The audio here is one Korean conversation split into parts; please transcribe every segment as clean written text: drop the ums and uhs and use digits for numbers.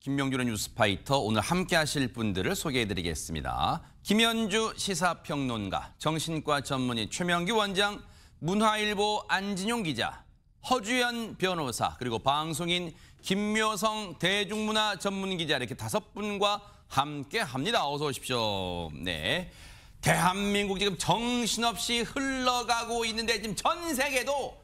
김명준의 뉴스파이터 오늘 함께 하실 분들을 소개해드리겠습니다. 김현주 시사평론가, 정신과 전문의 최명규 원장, 문화일보 안진용 기자, 허주연 변호사, 그리고 방송인 김묘성 대중문화 전문기자, 이렇게 5분과 함께 합니다. 어서 오십시오. 네, 대한민국 지금 정신없이 흘러가고 있는데 지금 전 세계도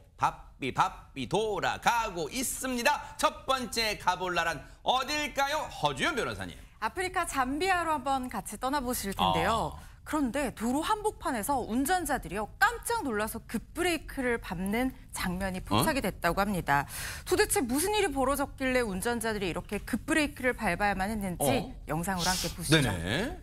바삐 돌아가고 있습니다. 첫 번째 가볼 나라는 어딜까요? 허주연 변호사님. 아프리카 잠비아로 한번 같이 떠나보실 텐데요. 그런데 도로 한복판에서 운전자들이요 깜짝 놀라서 급브레이크를 밟는 장면이 포착이 됐다고 합니다. 도대체 무슨 일이 벌어졌길래 운전자들이 이렇게 급브레이크를 밟아야만 했는지 영상으로 함께 보시죠. 네네.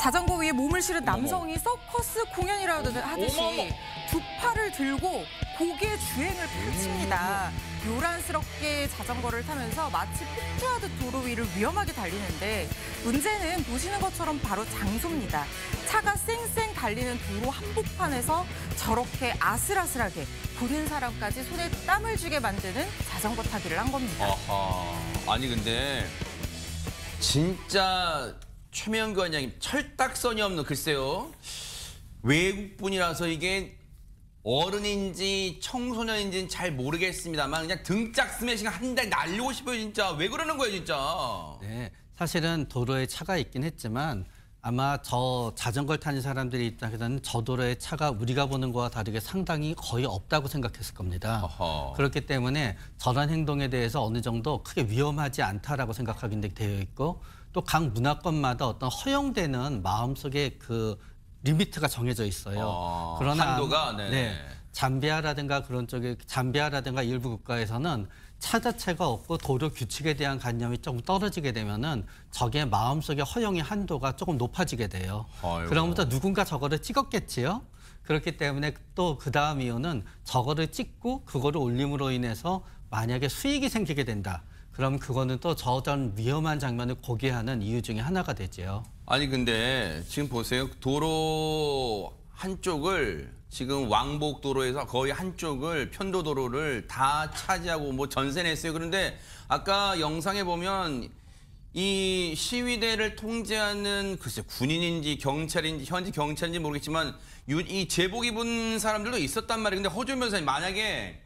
자전거 위에 몸을 실은 남성이 서커스 공연이라 하듯이 두 팔을 들고 고개 주행을 펼칩니다. 요란스럽게 자전거를 타면서 마치 폭주하듯 도로 위를 위험하게 달리는데 문제는 보시는 것처럼 바로 장소입니다. 차가 쌩쌩 달리는 도로 한복판에서 저렇게 아슬아슬하게 보는 사람까지 손에 땀을 쥐게 만드는 자전거 타기를 한 겁니다. 아니 근데 진짜 최명규 원장님 철딱선이 없는, 글쎄요, 외국분이라서 이게 어른인지 청소년인지는 잘 모르겠습니다만 그냥 등짝 스매싱 한 대 날리고 싶어요. 진짜 왜 그러는 거예요 진짜. 네, 사실은 도로에 차가 있긴 했지만 아마 저 자전거를 타는 사람들이 입장에서는 저 도로에 차가 우리가 보는 거와 다르게 상당히 거의 없다고 생각했을 겁니다. 그렇기 때문에 저런 행동에 대해서 어느 정도 크게 위험하지 않다라고 생각하게 되어 있고, 또 각 문화권마다 어떤 허용되는 마음속에 그 리미트가 정해져 있어요. 그러나 한도가 잠비아라든가 그런 쪽에 잠비아라든가 일부 국가에서는 차 자체가 없고 도로 규칙에 대한 관념이 조금 떨어지게 되면은 저게 마음속에 허용의 한도가 조금 높아지게 돼요. 그러면서 누군가 저거를 찍었겠지요. 그렇기 때문에 또 그 다음 이유는 저거를 찍고 그거를 올림으로 인해서 만약에 수익이 생기게 된다. 그럼 그거는 또 저런 위험한 장면을 고개하는 이유 중에 하나가 되죠. 아니 근데 지금 보세요. 도로 한쪽을 지금 왕복도로에서 거의 한쪽을 편도도로를 다 차지하고 뭐 전세냈어요. 그런데 아까 영상에 보면 이 시위대를 통제하는 글쎄 군인인지 경찰인지 현지 경찰인지 모르겠지만 이 제복 입은 사람들도 있었단 말이에요. 근데 허주연 변호사님, 만약에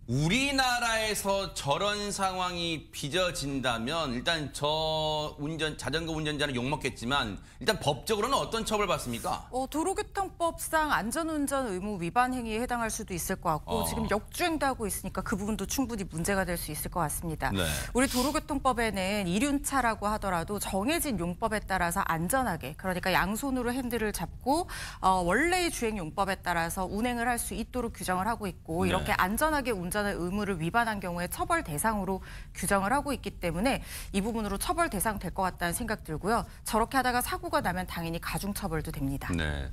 우리나라에서 저런 상황이 빚어진다면 일단 자전거 운전자는 욕먹겠지만 일단 법적으로는 어떤 처벌 받습니까? 도로교통법상 안전운전 의무 위반 행위에 해당할 수도 있을 것 같고 지금 역주행도 하고 있으니까 그 부분도 충분히 문제가 될 수 있을 것 같습니다. 네. 우리 도로교통법에는 이륜차라고 하더라도 정해진 용법에 따라서 안전하게, 그러니까 양손으로 핸들을 잡고 원래의 주행 용법에 따라서 운행을 할 수 있도록 규정을 하고 있고, 이렇게 안전하게 운전을 의무를 위반한 경우에 처벌 대상으로 규정을 하고 있기 때문에 이 부분으로 처벌 대상 될 것 같다는 생각 들고요. 저렇게 하다가 사고가 나면 당연히 가중처벌도 됩니다. 네,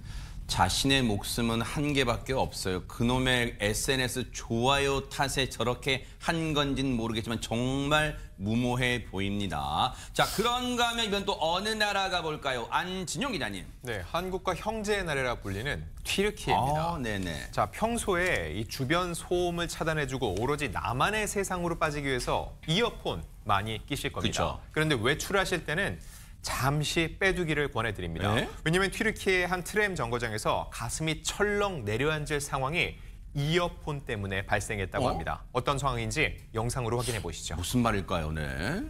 자신의 목숨은 한 개밖에 없어요. 그놈의 SNS 좋아요 탓에 저렇게 한 건지는 모르겠지만 정말 무모해 보입니다. 자, 그런가 하면 이번 또 어느 나라 가볼까요? 안진용 기자님. 네, 한국과 형제의 나라라 불리는 튀르키예입니다. 네네. 자, 평소에 이 주변 소음을 차단해주고 오로지 나만의 세상으로 빠지기 위해서 이어폰 많이 끼실 겁니다. 그쵸. 그런데 외출하실 때는 잠시 빼두기를 권해드립니다. 네? 왜냐하면 튀르키예 한 트램 정거장에서 가슴이 철렁 내려앉을 상황이 이어폰 때문에 발생했다고 합니다. 어떤 상황인지 영상으로 확인해 보시죠. 무슨 말일까요? 네.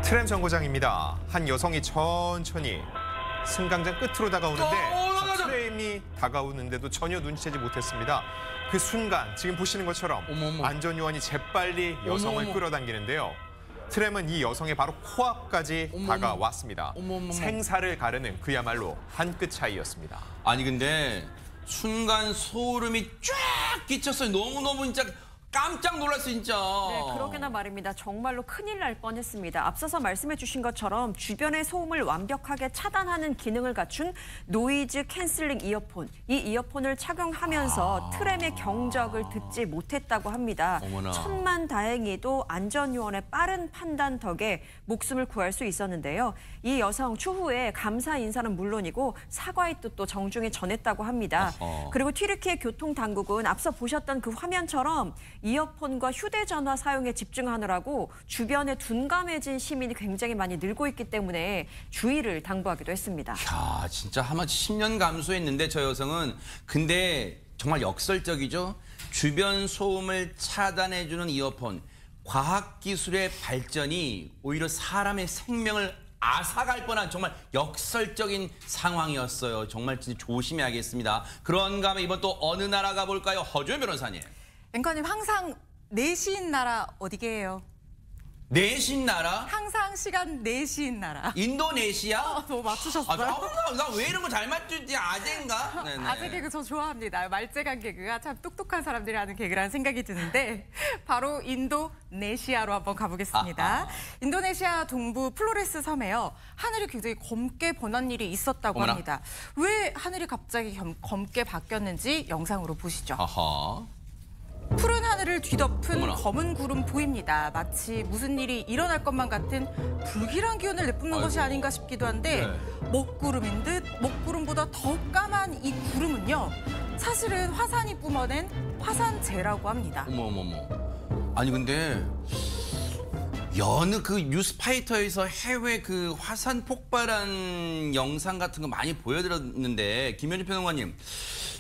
트램 정거장입니다. 한 여성이 천천히 승강장 끝으로 다가오는데 트램이 다가오는데도 전혀 눈치채지 못했습니다. 그 순간 지금 보시는 것처럼 안전요원이 재빨리 여성을 끌어당기는데요. 트램은 이 여성의 바로 코앞까지 다가왔습니다. 생사를 가르는 그야말로 한 끗 차이였습니다. 아니 근데 순간 소름이 쫙 끼쳤어요. 너무너무 진짜 깜짝 놀랐어요, 진짜. 네, 그러게나 말입니다. 정말로 큰일 날 뻔했습니다. 앞서서 말씀해 주신 것처럼 주변의 소음을 완벽하게 차단하는 기능을 갖춘 노이즈 캔슬링 이어폰. 이 이어폰을 착용하면서 트램의 경적을 듣지 못했다고 합니다. 어머나. 천만다행히도 안전요원의 빠른 판단 덕에 목숨을 구할 수 있었는데요. 이 여성 추후에 감사 인사는 물론이고 사과의 뜻도 정중히 전했다고 합니다. 그리고 튀르키예 교통당국은 앞서 보셨던 그 화면처럼 이어폰과 휴대전화 사용에 집중하느라고 주변에 둔감해진 시민이 굉장히 많이 늘고 있기 때문에 주의를 당부하기도 했습니다. 야, 진짜 한마디 10년 감소했는데 저 여성은 근데 정말 역설적이죠. 주변 소음을 차단해주는 이어폰. 과학기술의 발전이 오히려 사람의 생명을 앗아갈 뻔한 정말 역설적인 상황이었어요. 정말 진짜 조심해야겠습니다. 그런가 하면 이번 또 어느 나라 가볼까요? 허주연 변호사님. 앵커님 항상 4시인 나라 어디게요? 내신 나라? 항상 시간 4시인 나라. 인도네시아? 너 맞추셨어요? 나 왜 이런 거 잘 맞추지? 아재인가? 네네. 아재 개그 저 좋아합니다. 말재간 개그가 참 똑똑한 사람들이 하는 개그라는 생각이 드는데 바로 인도네시아로 한번 가보겠습니다. 아하. 인도네시아 동부 플로레스 섬에요. 하늘이 굉장히 검게 변한 일이 있었다고 어머나. 합니다. 왜 하늘이 갑자기 검게 바뀌었는지 영상으로 보시죠. 아하. 푸른 하늘을 뒤덮은 어머나. 검은 구름 보입니다. 마치 무슨 일이 일어날 것만 같은 불길한 기운을 내뿜는 것이 아이고. 아닌가 싶기도 한데 네. 먹구름인 듯 먹구름보다 더 까만 이 구름은요. 사실은 화산이 뿜어낸 화산재라고 합니다. 어머머머. 아니 근데 여느 그 뉴스파이터에서 해외 그 화산 폭발한 영상 같은 거 많이 보여드렸는데 김현주 평론가님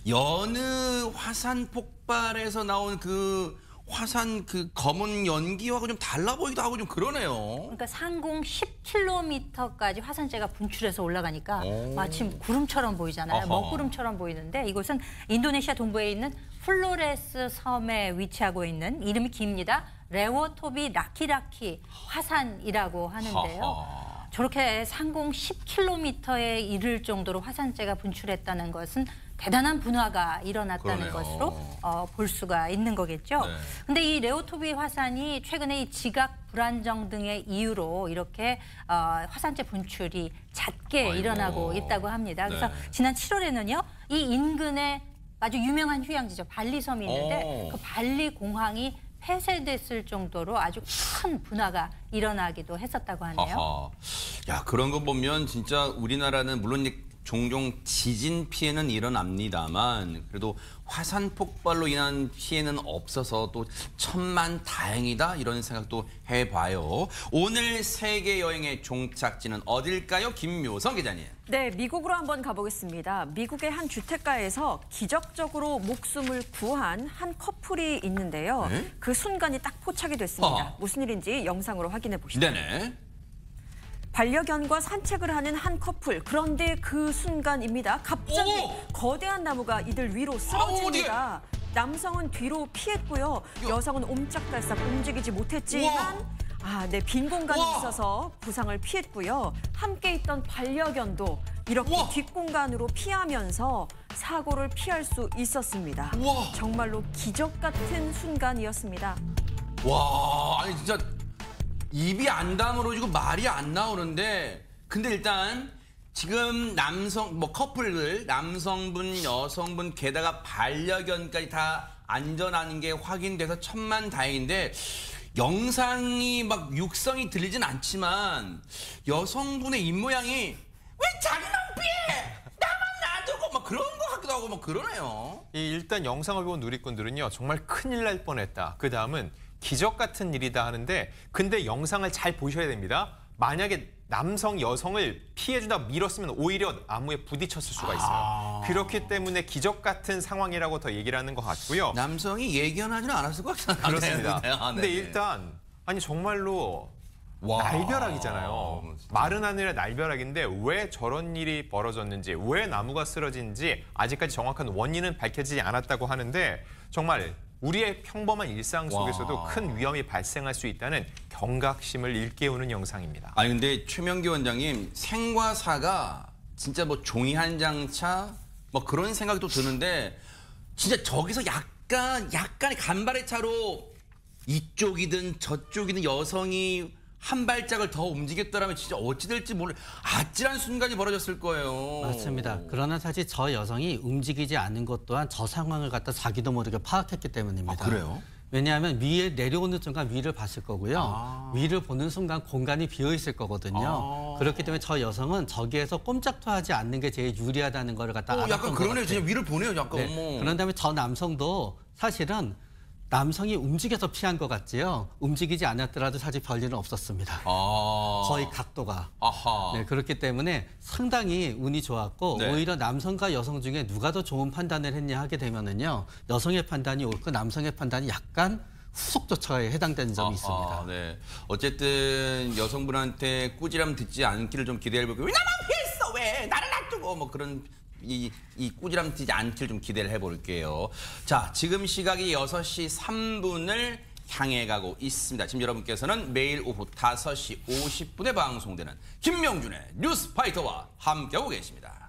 여느 화산 폭발에서 나온 그 화산 그 검은 연기하고 좀 달라 보이기도 하고 좀 그러네요. 그러니까 상공 10km까지 화산재가 분출해서 올라가니까 마치 구름처럼 보이잖아요. 어허. 먹구름처럼 보이는데 이곳은 인도네시아 동부에 있는 플로레스 섬에 위치하고 있는 이름이 깁니다. 레워토비 라키라키 화산이라고 하는데요. 하하. 저렇게 상공 10km에 이를 정도로 화산재가 분출했다는 것은 대단한 분화가 일어났다는 그러네요. 것으로 볼 수가 있는 거겠죠. 네. 근데 이 레오토비 화산이 최근에 이 지각 불안정 등의 이유로 이렇게 화산재 분출이 잦게 아이고. 일어나고 있다고 합니다. 그래서 네. 지난 7월에는요, 이 인근에 아주 유명한 휴양지죠. 발리섬이 있는데 오. 그 발리 공항이 폐쇄됐을 정도로 아주 큰 분화가 일어나기도 했었다고 하네요. 아하. 야 그런 거 보면 진짜 우리나라는 물론 종종 지진 피해는 일어납니다만 그래도 화산 폭발로 인한 피해는 없어서 또 천만 다행이다 이런 생각도 해봐요. 오늘 세계 여행의 종착지는 어딜까요? 김묘성 기자님. 네, 미국으로 한번 가보겠습니다. 미국의 한 주택가에서 기적적으로 목숨을 구한 한 커플이 있는데요. 네? 그 순간이 딱 포착이 됐습니다. 아. 무슨 일인지 영상으로 확인해 보시죠. 네네. 반려견과 산책을 하는 한 커플. 그런데 그 순간입니다. 갑자기 오! 거대한 나무가 이들 위로 쓰러집니다. 남성은 뒤로 피했고요. 여성은 옴짝달싹 움직이지 못했지만 빈 공간이 우와! 있어서 부상을 피했고요. 함께 있던 반려견도 이렇게 우와! 뒷공간으로 피하면서 사고를 피할 수 있었습니다. 우와! 정말로 기적 같은 순간이었습니다. 와 아니 진짜 입이 안 다물어지고 말이 안 나오는데 근데 일단 지금 남성 커플들 남성분 여성분 게다가 반려견까지 다 안전한 게 확인돼서 천만다행인데 영상이 막 육성이 들리진 않지만 여성분의 입모양이 왜 자기만 피해 나만 놔두고 막 그런 거 같기도 하고 막 그러네요. 일단 영상을 본 누리꾼들은요 정말 큰일 날 뻔했다. 그 다음은 기적 같은 일이다 하는데 근데 영상을 잘 보셔야 됩니다. 만약에 남성 여성을 피해주다 밀었으면 오히려 나무에 부딪혔을 수가 있어요. 그렇기 때문에 기적 같은 상황이라고 더 얘기를 하는 것 같고요. 남성이 예견하지는 않았을 것 같아요. 그렇습니다. 네, 근데 일단 아니 정말로 와. 날벼락이잖아요. 마른 하늘의 날벼락인데 왜 저런 일이 벌어졌는지 왜 나무가 쓰러진지 아직까지 정확한 원인은 밝혀지지 않았다고 하는데 정말 우리의 평범한 일상 속에서도 와. 큰 위험이 발생할 수 있다는 경각심을 일깨우는 영상입니다. 아니 근데 최명기 원장님 생과 사가 진짜 뭐 종이 한 장 차 뭐 그런 생각도 드는데 진짜 저기서 약간의 간발의 차로 이쪽이든 저쪽이든 여성이 한 발짝을 더 움직였더라면 진짜 어찌 될지 모를 아찔한 순간이 벌어졌을 거예요. 맞습니다. 그러나 사실 저 여성이 움직이지 않은 것 또한 저 상황을 갖다 자기도 모르게 파악했기 때문입니다. 아, 그래요? 왜냐하면 위에 내려오는 순간 위를 봤을 거고요. 위를 보는 순간 공간이 비어 있을 거거든요. 그렇기 때문에 저 여성은 저기에서 꼼짝도 하지 않는 게 제일 유리하다는 걸 갖다 알았던 약간 것 그러네요. 같아요. 진짜 위를 보네요. 약간 네. 어머. 그런 다음에 저 남성도 사실은 남성이 움직여서 피한 것 같지요. 움직이지 않았더라도 사실 별일은 없었습니다. 거의 각도가. 아하. 네, 그렇기 때문에 상당히 운이 좋았고 네. 오히려 남성과 여성 중에 누가 더 좋은 판단을 했냐 하게 되면은요. 여성의 판단이 옳고 남성의 판단이 약간 후속조차에 해당되는 점이 있습니다. 네. 어쨌든 여성분한테 꾸지람 듣지 않기를 좀 기대해볼게요. 왜 나만 피했어? 왜? 나를 놔두고 뭐 그런 이 꾸지람 듣지 않기를 좀 기대를 해볼게요. 자, 지금 시각이 6시 3분을 향해 가고 있습니다. 지금 여러분께서는 매일 오후 5시 50분에 방송되는 김명준의 뉴스파이터와 함께하고 계십니다.